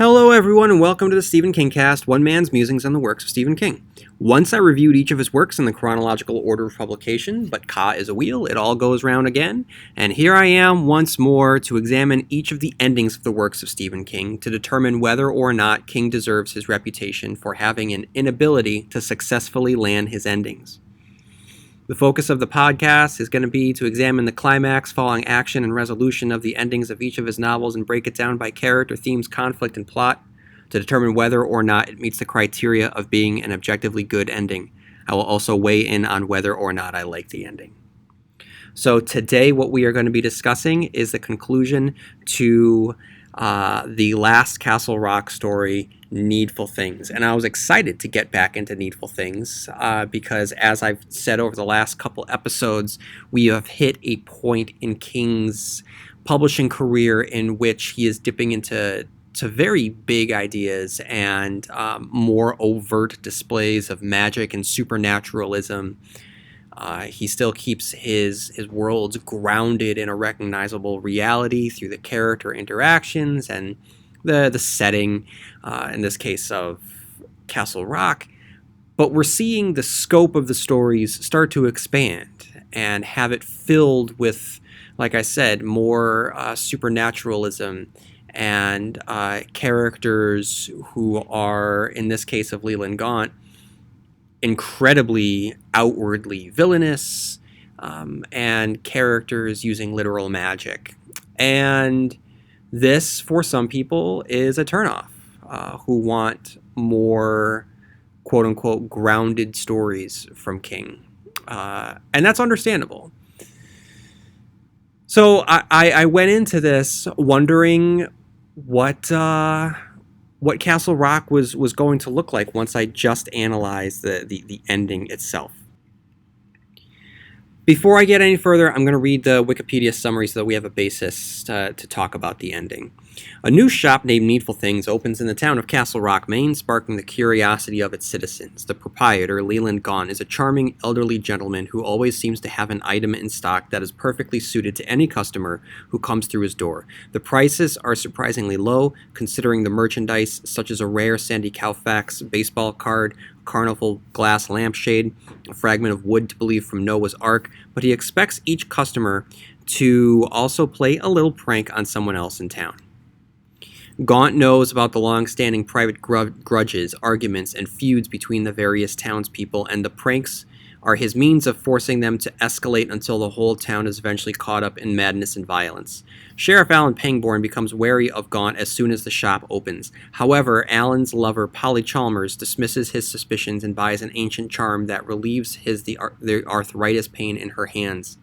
Hello, everyone, and welcome to the Stephen King Cast, one man's musings on the works of Stephen King. Once I reviewed each of his works in the chronological order of publication, but Ka is a wheel, it all goes round again, and here I am once more to examine each of the endings of the works of Stephen King to determine whether or not King deserves his reputation for having an inability to successfully land his endings. The focus of the podcast is going to be to examine the climax, following action, and resolution of the endings of each of his novels and break it down by character, themes, conflict, and plot to determine whether or not it meets the criteria of being an objectively good ending. I will also weigh in on whether or not I like the ending. So today what we are going to be discussing is the conclusion to the last Castle Rock story, Needful Things. And I was excited to get back into Needful Things because, as I've said over the last couple episodes, we have hit a point in King's publishing career in which he is dipping into very big ideas and more overt displays of magic and supernaturalism. He still keeps his worlds grounded in a recognizable reality through the character interactions and the setting, in this case of Castle Rock. But we're seeing the scope of the stories start to expand and have it filled with, like I said, more supernaturalism and characters who are, in this case of Leland Gaunt, incredibly outwardly villainous, and characters using literal magic. And this, for some people, is a turnoff, who want more quote-unquote grounded stories from King. And that's understandable. So I went into this wondering what Castle Rock was going to look like once I just analyzed the ending itself. Before I get any further, I'm going to read the Wikipedia summary so that we have a basis to talk about the ending. A new shop named Needful Things opens in the town of Castle Rock, Maine, sparking the curiosity of its citizens. The proprietor, Leland Gaunt, is a charming elderly gentleman who always seems to have an item in stock that is perfectly suited to any customer who comes through his door. The prices are surprisingly low, considering the merchandise, such as a rare Sandy Koufax baseball card, a carnival glass lampshade, a fragment of wood to believe from Noah's Ark, but he expects each customer to also play a little prank on someone else in town. Gaunt knows about the long-standing private grudges, arguments, and feuds between the various townspeople, and the pranks are his means of forcing them to escalate until the whole town is eventually caught up in madness and violence. Sheriff Alan Pangborn becomes wary of Gaunt as soon as the shop opens. However, Alan's lover, Polly Chalmers, dismisses his suspicions and buys an ancient charm that relieves the arthritis pain in her hands.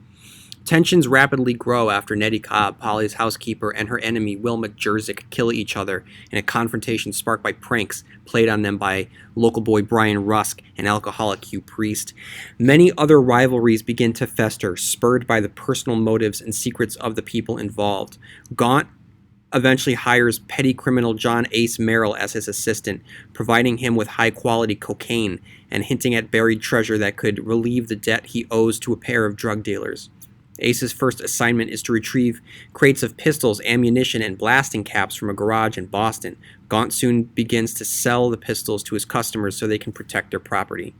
Tensions rapidly grow after Nettie Cobb, Polly's housekeeper, and her enemy Wilma Jerzyk kill each other in a confrontation sparked by pranks played on them by local boy Brian Rusk and alcoholic Hugh Priest. Many other rivalries begin to fester, spurred by the personal motives and secrets of the people involved. Gaunt eventually hires petty criminal John Ace Merrill as his assistant, providing him with high-quality cocaine and hinting at buried treasure that could relieve the debt he owes to a pair of drug dealers. Ace's first assignment is to retrieve crates of pistols, ammunition, and blasting caps from a garage in Boston. Gaunt soon begins to sell the pistols to his customers so they can protect their property.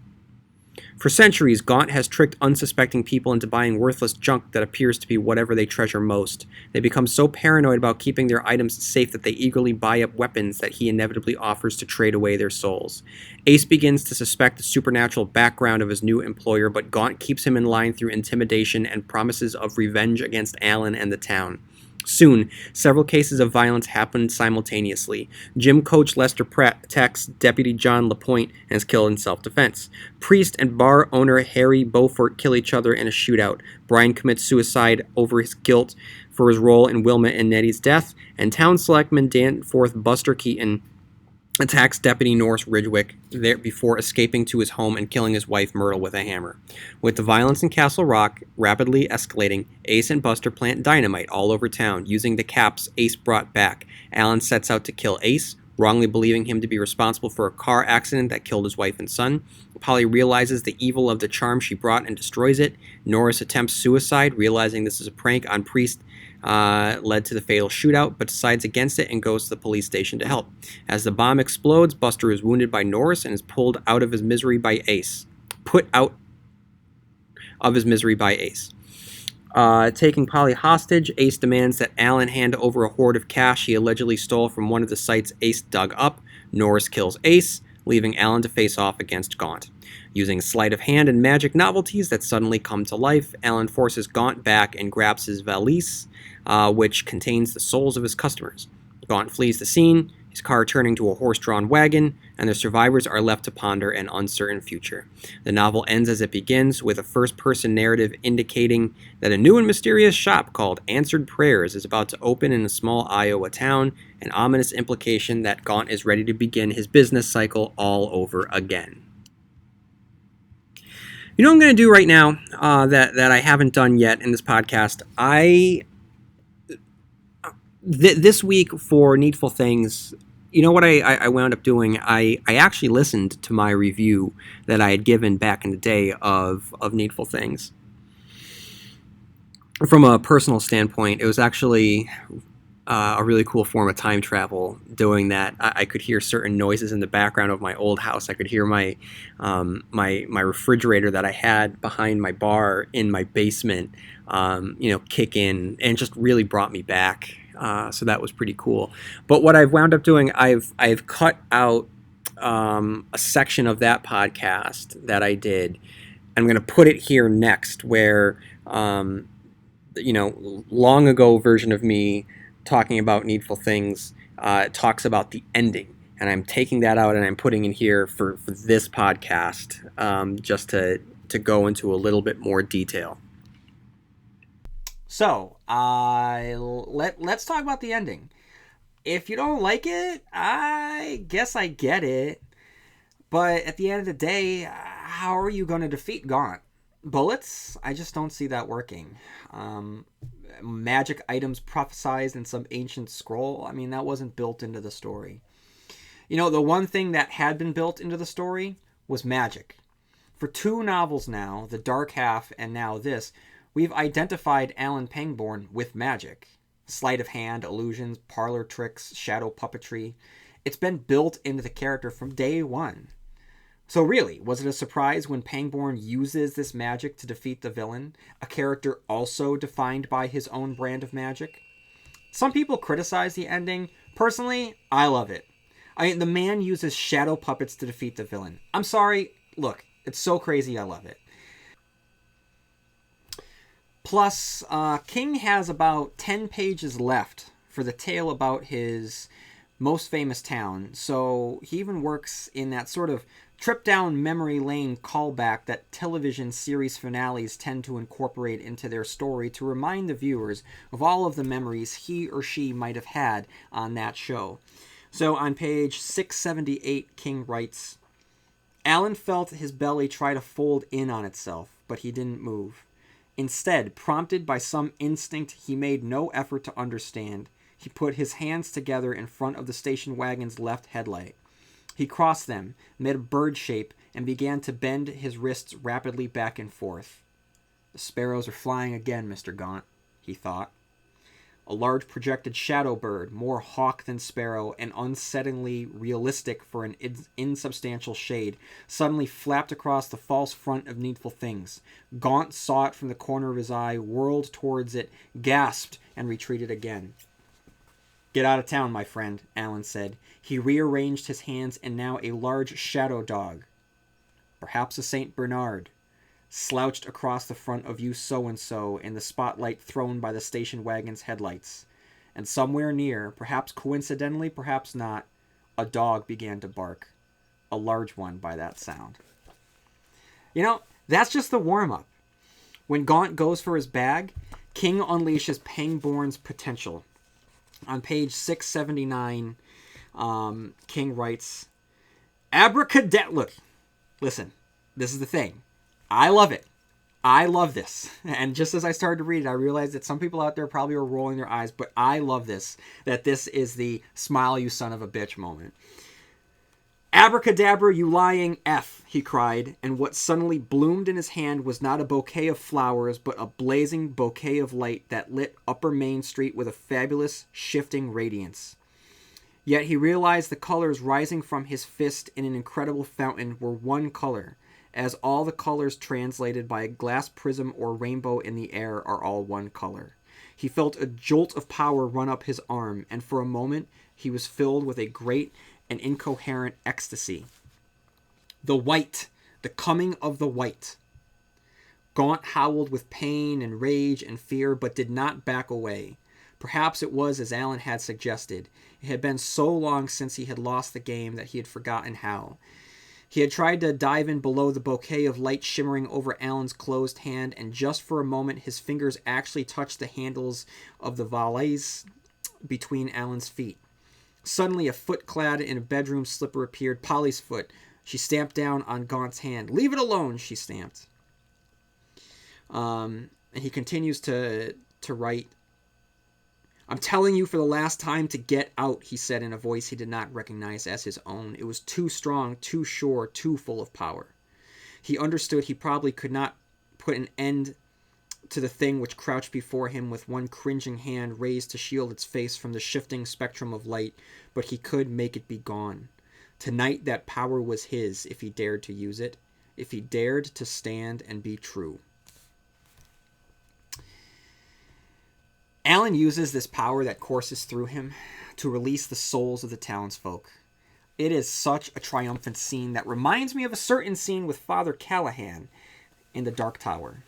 For centuries, Gaunt has tricked unsuspecting people into buying worthless junk that appears to be whatever they treasure most. They become so paranoid about keeping their items safe that they eagerly buy up weapons that he inevitably offers to trade away their souls. Ace begins to suspect the supernatural background of his new employer, but Gaunt keeps him in line through intimidation and promises of revenge against Alan and the town. Soon, several cases of violence happen simultaneously. Gym coach Lester Pratt attacks Deputy John LaPointe and is killed in self-defense. Priest and bar owner Harry Beaufort kill each other in a shootout. Brian commits suicide over his guilt for his role in Wilma and Nettie's death, and town selectman Danforth Buster Keaton attacks Deputy Norris Ridgwick there before escaping to his home and killing his wife Myrtle with a hammer. With the violence in Castle Rock rapidly escalating, Ace and Buster plant dynamite all over town, using the caps Ace brought back. Alan sets out to kill Ace, wrongly believing him to be responsible for a car accident that killed his wife and son. Polly realizes the evil of the charm she brought and destroys it. Norris attempts suicide, realizing this is a prank on Priest led to the fatal shootout, but decides against it and goes to the police station to help. As the bomb explodes, Buster is wounded by Norris and is pulled out of his misery by Ace. Put out of his misery by Ace. Taking Polly hostage, Ace demands that Alan hand over a hoard of cash he allegedly stole from one of the sites Ace dug up. Norris kills Ace, leaving Alan to face off against Gaunt. Using sleight of hand and magic novelties that suddenly come to life, Alan forces Gaunt back and grabs his valise, which contains the souls of his customers. Gaunt flees the scene, his car turning to a horse-drawn wagon, and the survivors are left to ponder an uncertain future. The novel ends as it begins, with a first-person narrative indicating that a new and mysterious shop called Answered Prayers is about to open in a small Iowa town, an ominous implication that Gaunt is ready to begin his business cycle all over again. You know what I'm going to do right now that I haven't done yet in this podcast? This week for Needful Things, you know what I wound up doing? I actually listened to my review that I had given back in the day of Needful Things. From a personal standpoint, it was actually a really cool form of time travel doing that. I could hear certain noises in the background of my old house. I could hear my refrigerator that I had behind my bar in my basement, kick in, and just really brought me back. So that was pretty cool. But what I've wound up doing, I've cut out a section of that podcast that I did. I'm going to put it here next, where long ago version of me talking about Needful Things talks about the ending, and I'm taking that out and I'm putting in here for this podcast, just to go into a little bit more detail. So let's talk about the ending. If you don't like it, I guess I get it, but at the end of the day, how are you going to defeat Gaunt? Bullets? I just don't see that working. Magic items prophesized in some ancient scroll, I mean, that wasn't built into the story. The one thing that had been built into the story was magic. For 2 novels now, The Dark Half and now this, we've identified Alan Pangborn with magic. Sleight of hand, illusions, parlor tricks, shadow puppetry. It's been built into the character from day one. So really, was it a surprise when Pangborn uses this magic to defeat the villain, a character also defined by his own brand of magic? Some people criticize the ending. Personally, I love it. The man uses shadow puppets to defeat the villain. I'm sorry, look, it's so crazy, I love it. Plus, King has about 10 pages left for the tale about his most famous town, so he even works in that sort of trip down memory lane callback that television series finales tend to incorporate into their story to remind the viewers of all of the memories he or she might have had on that show. So on page 678, King writes, Alan felt his belly try to fold in on itself, but he didn't move. Instead, prompted by some instinct he made no effort to understand, he put his hands together in front of the station wagon's left headlight. He crossed them, made a bird shape, and began to bend his wrists rapidly back and forth. The sparrows are flying again, Mr. Gaunt, he thought. A large projected shadow bird, more hawk than sparrow and unsettlingly realistic for an insubstantial shade, suddenly flapped across the false front of Needful Things. Gaunt saw it from the corner of his eye, whirled towards it, gasped, and retreated again. Get out of town, my friend, Alan said. He rearranged his hands, and now a large shadow dog, perhaps a St. Bernard, slouched across the front of you so-and-so in the spotlight thrown by the station wagon's headlights. And somewhere near, perhaps coincidentally, perhaps not, a dog began to bark. A large one by that sound. That's just the warm-up. When Gaunt goes for his bag, King unleashes Pangborn's potential. On page 679, King writes, Abracadabra. Look, listen, this is the thing. I love it. I love this. And just as I started to read it, I realized that some people out there probably are rolling their eyes, but I love this. That this is the smile you son of a bitch moment. "Abracadabra, you lying F," he cried, and what suddenly bloomed in his hand was not a bouquet of flowers, but a blazing bouquet of light that lit Upper Main Street with a fabulous, shifting radiance. Yet he realized the colors rising from his fist in an incredible fountain were one color, as all the colors translated by a glass prism or rainbow in the air are all one color. He felt a jolt of power run up his arm, and for a moment he was filled with a great and incoherent ecstasy. The white! The coming of the white! Gaunt howled with pain and rage and fear, but did not back away. Perhaps it was as Alan had suggested. It had been so long since he had lost the game that he had forgotten how. He had tried to dive in below the bouquet of light shimmering over Alan's closed hand, and just for a moment his fingers actually touched the handles of the valise between Alan's feet. Suddenly a foot clad in a bedroom slipper appeared, Polly's foot. She stamped down on Gaunt's hand. "Leave it alone," she stamped. And he continues to write. "I'm telling you for the last time to get out," he said in a voice he did not recognize as his own. It was too strong, too sure, too full of power. He understood he probably could not put an end to the thing which crouched before him with one cringing hand raised to shield its face from the shifting spectrum of light, but he could make it be gone. Tonight that power was his, if he dared to use it, if he dared to stand and be true. Alan uses this power that courses through him to release the souls of the townsfolk. It is such a triumphant scene that reminds me of a certain scene with Father Callahan in the Dark Tower.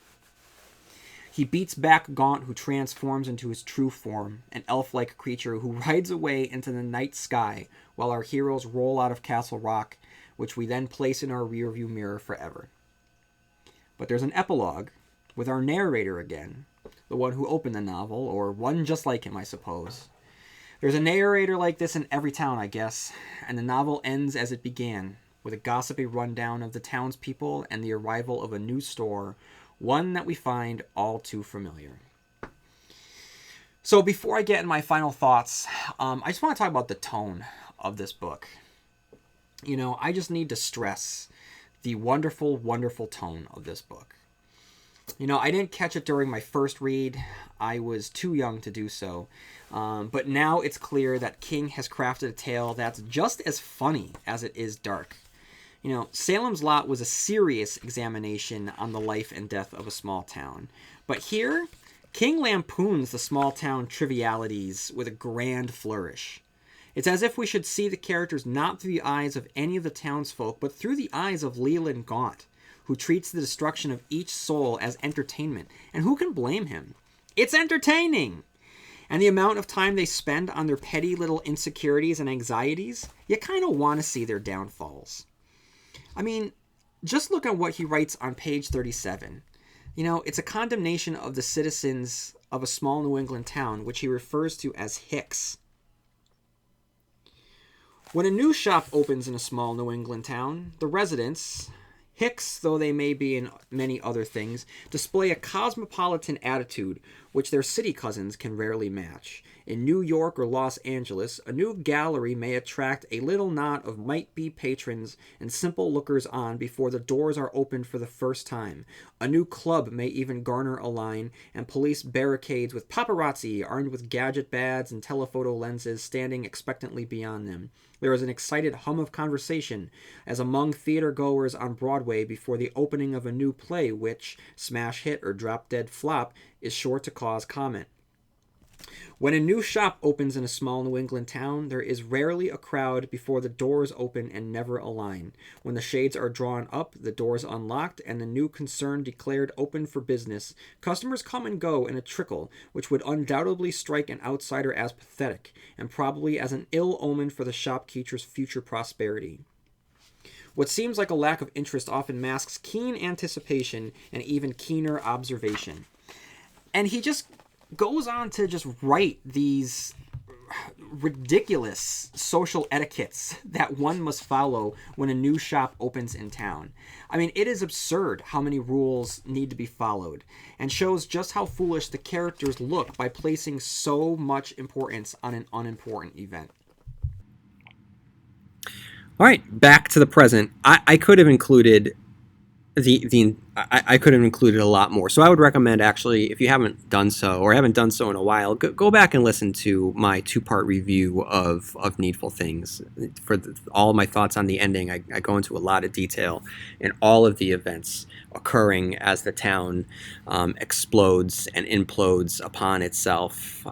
He beats back Gaunt, who transforms into his true form, an elf-like creature who rides away into the night sky while our heroes roll out of Castle Rock, which we then place in our rearview mirror forever. But there's an epilogue with our narrator again, the one who opened the novel, or one just like him, I suppose. There's a narrator like this in every town, I guess, and the novel ends as it began, with a gossipy rundown of the townspeople and the arrival of a new store, one that we find all too familiar. So before I get in my final thoughts, I just want to talk about the tone of this book. You know, I just need to stress the wonderful, wonderful tone of this book. You know, I didn't catch it during my first read. I was too young to do so. But now it's clear that King has crafted a tale that's just as funny as it is dark. You know, Salem's Lot was a serious examination on the life and death of a small town. But here, King lampoons the small town trivialities with a grand flourish. It's as if we should see the characters not through the eyes of any of the townsfolk, but through the eyes of Leland Gaunt, who treats the destruction of each soul as entertainment. And who can blame him? It's entertaining! And the amount of time they spend on their petty little insecurities and anxieties, you kind of want to see their downfalls. I mean, just look at what he writes on page 37. You know, it's a condemnation of the citizens of a small New England town, which he refers to as hicks. When a new shop opens in a small New England town, the residents, hicks though they may be in many other things, display a cosmopolitan attitude which their city cousins can rarely match. In New York or Los Angeles, a new gallery may attract a little knot of might-be patrons and simple lookers-on before the doors are opened for the first time. A new club may even garner a line, and police barricades with paparazzi armed with gadget bads and telephoto lenses standing expectantly beyond them. There is an excited hum of conversation, as among theater-goers on Broadway before the opening of a new play which, smash hit or drop-dead flop, is sure to cause comment. When a new shop opens in a small New England town, there is rarely a crowd before the doors open and never a line. When the shades are drawn up, the doors unlocked, and the new concern declared open for business, customers come and go in a trickle, which would undoubtedly strike an outsider as pathetic, and probably as an ill omen for the shopkeeper's future prosperity. What seems like a lack of interest often masks keen anticipation and even keener observation. And he just goes on to just write these ridiculous social etiquettes that one must follow when a new shop opens in town. I mean, it is absurd how many rules need to be followed, and shows just how foolish the characters look by placing so much importance on an unimportant event. All right, back to the present. I could have included I could have included a lot more. So I would recommend, actually, if you haven't done so or haven't done so in a while, go back and listen to my 2-part review of Needful Things. For all of my thoughts on the ending, I go into a lot of detail in all of the events occurring as the town explodes and implodes upon itself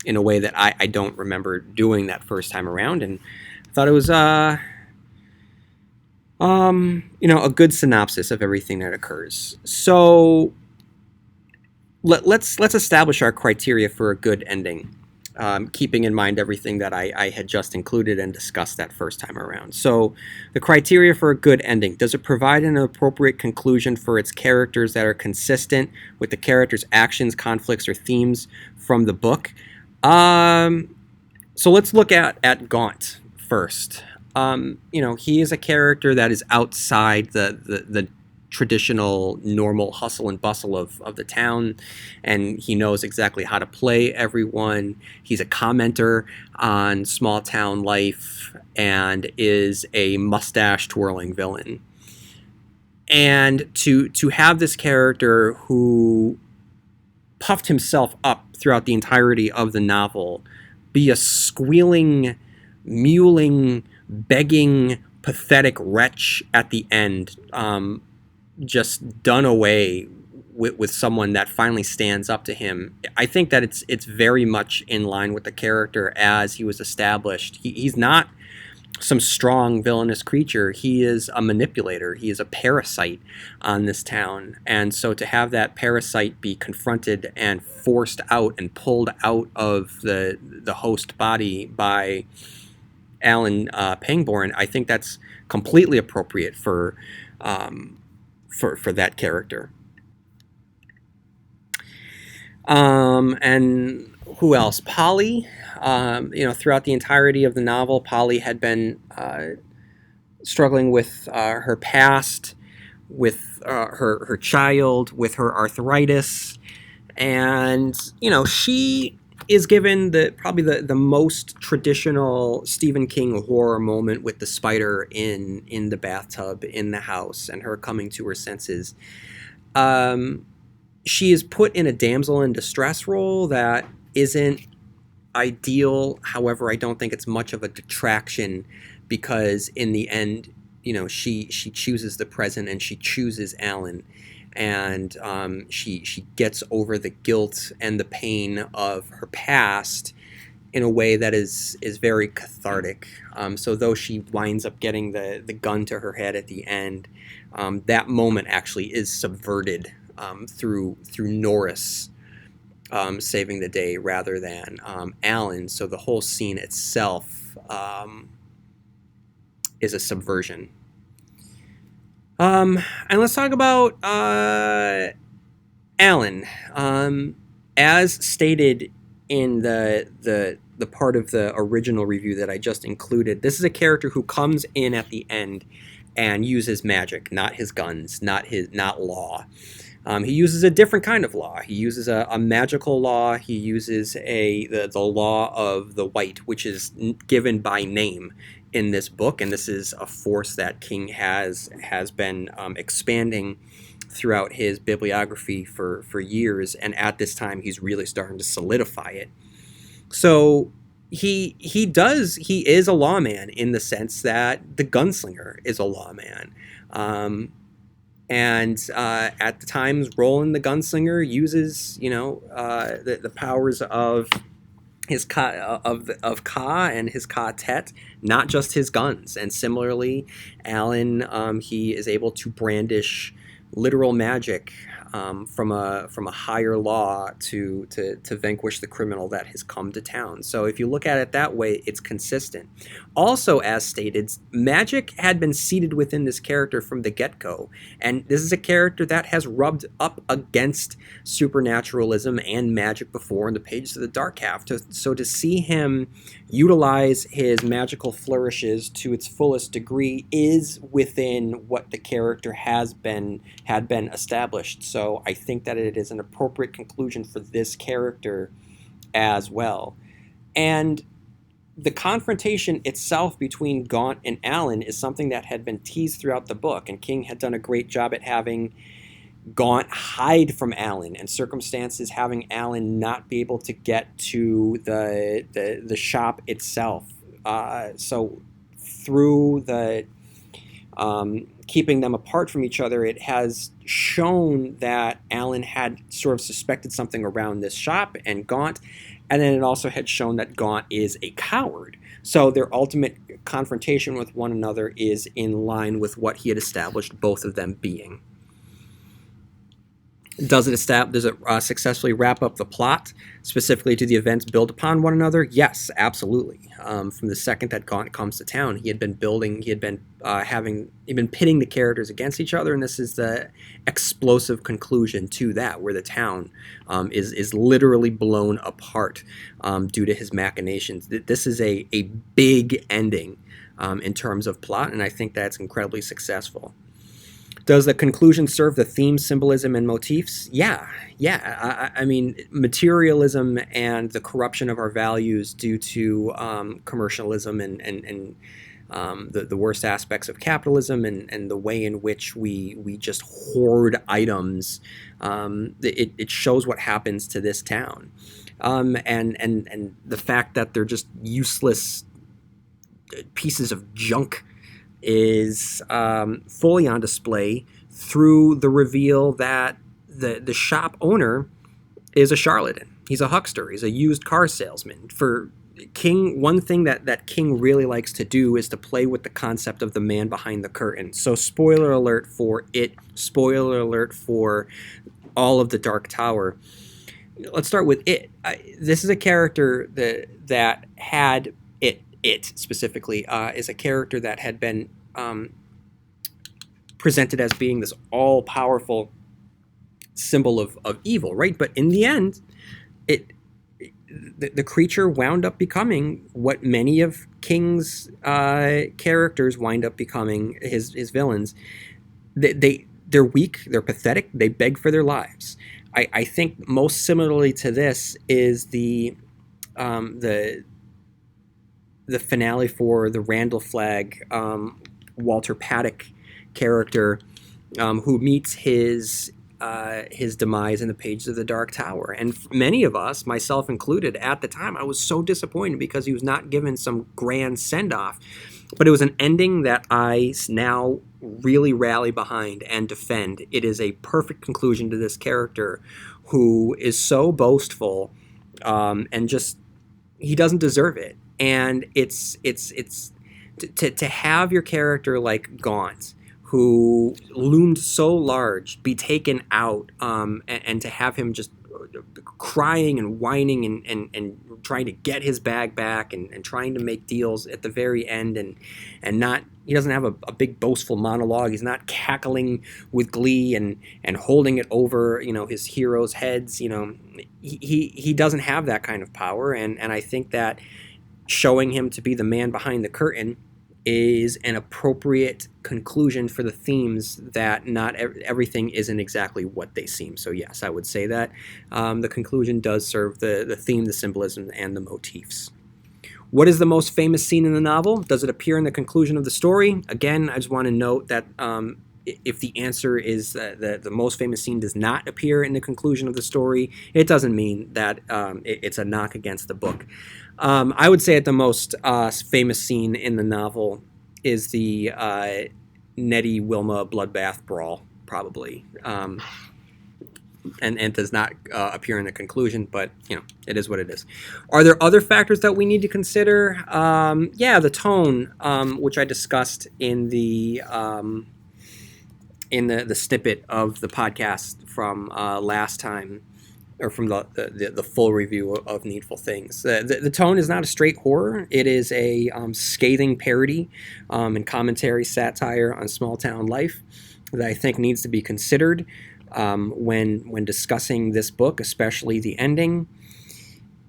in a way that I don't remember doing that first time around, and I thought it was a good synopsis of everything that occurs. So let's establish our criteria for a good ending, keeping in mind everything that I had just included and discussed that first time around. So the criteria for a good ending: does it provide an appropriate conclusion for its characters that are consistent with the characters' actions, conflicts, or themes from the book? So let's look at Gaunt first. He is a character that is outside the traditional normal hustle and bustle of the town, and he knows exactly how to play everyone. He's a commenter on small town life and is a mustache twirling villain. And to have this character who puffed himself up throughout the entirety of the novel be a squealing, mewling, begging, pathetic wretch at the end, just done away with someone that finally stands up to him. I think that it's very much in line with the character as he was established. He's not some strong villainous creature. He is a manipulator. He is a parasite on this town. And so to have that parasite be confronted and forced out and pulled out of the host body by Alan Pangborn, I think that's completely appropriate for that character. And who else? Polly. Throughout the entirety of the novel, Polly had been struggling with her past, with her child, with her arthritis, and she is given probably the most traditional Stephen King horror moment with the spider in the bathtub in the house and her coming to her senses. She is put in a damsel in distress role that isn't ideal. However, I don't think it's much of a detraction, because in the end, she chooses the present and she chooses Alan, and she gets over the guilt and the pain of her past in a way that is very cathartic. So though she winds up getting the gun to her head at the end, that moment actually is subverted through Norris saving the day rather than Alan. So the whole scene itself is a subversion. And let's talk about Alan. As stated in the part of the original review that I just included, this is a character who comes in at the end and uses magic, not his guns, not law. He uses a different kind of law. He uses a magical law. He uses the law of the white, which is given by name in this book, and this is a force that King has been expanding throughout his bibliography for years, and at this time he's really starting to solidify it. So he is a lawman in the sense that the gunslinger is a lawman. And at the times, Roland the Gunslinger uses, the powers of his of Ka and his Ka-tet, not just his guns. And similarly, Alan, he is able to brandish literal magic from a higher law to vanquish the criminal that has come to town. So if you look at it that way, it's consistent. Also, as stated, magic had been seated within this character from the get-go, and this is a character that has rubbed up against supernaturalism and magic before in the pages of the Dark Half. So to see him utilize his magical flourishes to its fullest degree is within what the character had been established. So I think that it is an appropriate conclusion for this character as well. And the confrontation itself between Gaunt and Alan is something that had been teased throughout the book, and King had done a great job at having Gaunt hide from Alan, and circumstances having Alan not be able to get to the shop itself. So through the keeping them apart from each other, it has shown that Alan had sort of suspected something around this shop and Gaunt, and then it also had shown that Gaunt is a coward. So their ultimate confrontation with one another is in line with what he had established both of them being. Does it successfully wrap up the plot, specifically to the events built upon one another? Yes, absolutely. From the second that Gaunt comes to town, he had been pitting the characters against each other, and this is the explosive conclusion to that, where the town is literally blown apart due to his machinations. This is a big ending in terms of plot, and I think that's incredibly successful. Does the conclusion serve the theme, symbolism, and motifs? Yeah. I mean, materialism and the corruption of our values due to commercialism and the worst aspects of capitalism and the way in which we just hoard items. It shows what happens to this town, and the fact that they're just useless pieces of junk is fully on display through the reveal that the shop owner is a charlatan. He's a huckster. He's a used car salesman. For King, one thing that King really likes to do is to play with the concept of the man behind the curtain. So spoiler alert for it, spoiler alert for all of the Dark Tower. Let's start with it. This is a character that had it specifically is a character that had been presented as being this all-powerful symbol of evil, right? But in the end, the creature wound up becoming what many of King's characters wind up becoming, his villains. They're weak, they're pathetic, they beg for their lives. I think most similarly to this is the finale for the Randall Flagg, Walter Paddock character, who meets his demise in the pages of the Dark Tower. And many of us, myself included, at the time, I was so disappointed because he was not given some grand send-off. But it was an ending that I now really rally behind and defend. It is a perfect conclusion to this character who is so boastful, and just, he doesn't deserve it. And it's to have your character like Gaunt, who loomed so large, be taken out, and to have him just crying and whining and trying to get his bag back and trying to make deals at the very end, and not, he doesn't have a big boastful monologue. He's not cackling with glee and holding it over, his heroes' heads. He doesn't have that kind of power, and I think that showing him to be the man behind the curtain is an appropriate conclusion for the themes that not everything isn't exactly what they seem. So yes, I would say that the conclusion does serve the theme, the symbolism, and the motifs. What is the most famous scene in the novel? Does it appear in the conclusion of the story? Again, I just want to note that if the answer is that the most famous scene does not appear in the conclusion of the story, it doesn't mean that it's a knock against the book. I would say that the most famous scene in the novel is the Nettie Wilma bloodbath brawl, probably, and does not appear in the conclusion. But it is what it is. Are there other factors that we need to consider? Yeah, the tone, which I discussed in the snippet of the podcast from last time, or from the full review of Needful Things. The tone is not a straight horror. It is a scathing parody and commentary satire on small-town life that I think needs to be considered when discussing this book, especially the ending.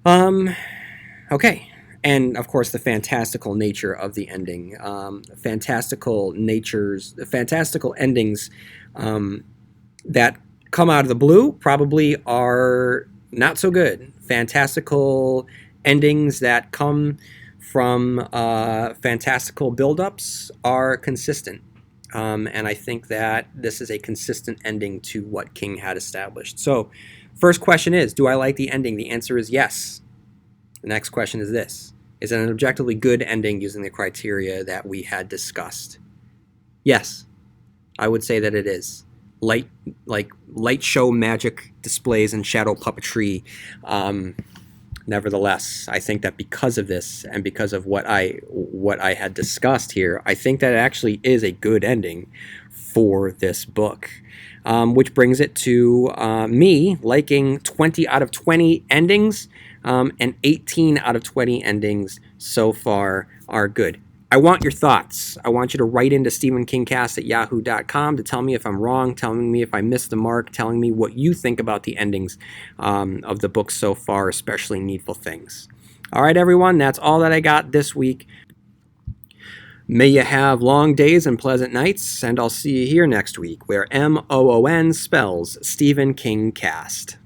Okay. And, of course, the fantastical nature of the ending. Fantastical endings that come out of the blue probably are not so good. Fantastical endings that come from fantastical buildups are consistent. And I think that this is a consistent ending to what King had established. So, first question is, do I like the ending? The answer is yes. The next question is this. Is it an objectively good ending using the criteria that we had discussed? Yes, I would say that it is. Light show magic displays and shadow puppetry. Nevertheless, I think that because of this and because of what I had discussed here, I think that it actually is a good ending for this book. Which brings it to me liking 20 out of 20 endings, and 18 out of 20 endings so far are good. I want your thoughts. I want you to write into stephenkingcast@yahoo.com to tell me if I'm wrong, telling me if I missed the mark, telling me what you think about the endings of the book so far, especially Needful Things. All right, everyone, that's all that I got this week. May you have long days and pleasant nights, and I'll see you here next week, where MOON spells Stephen King Cast.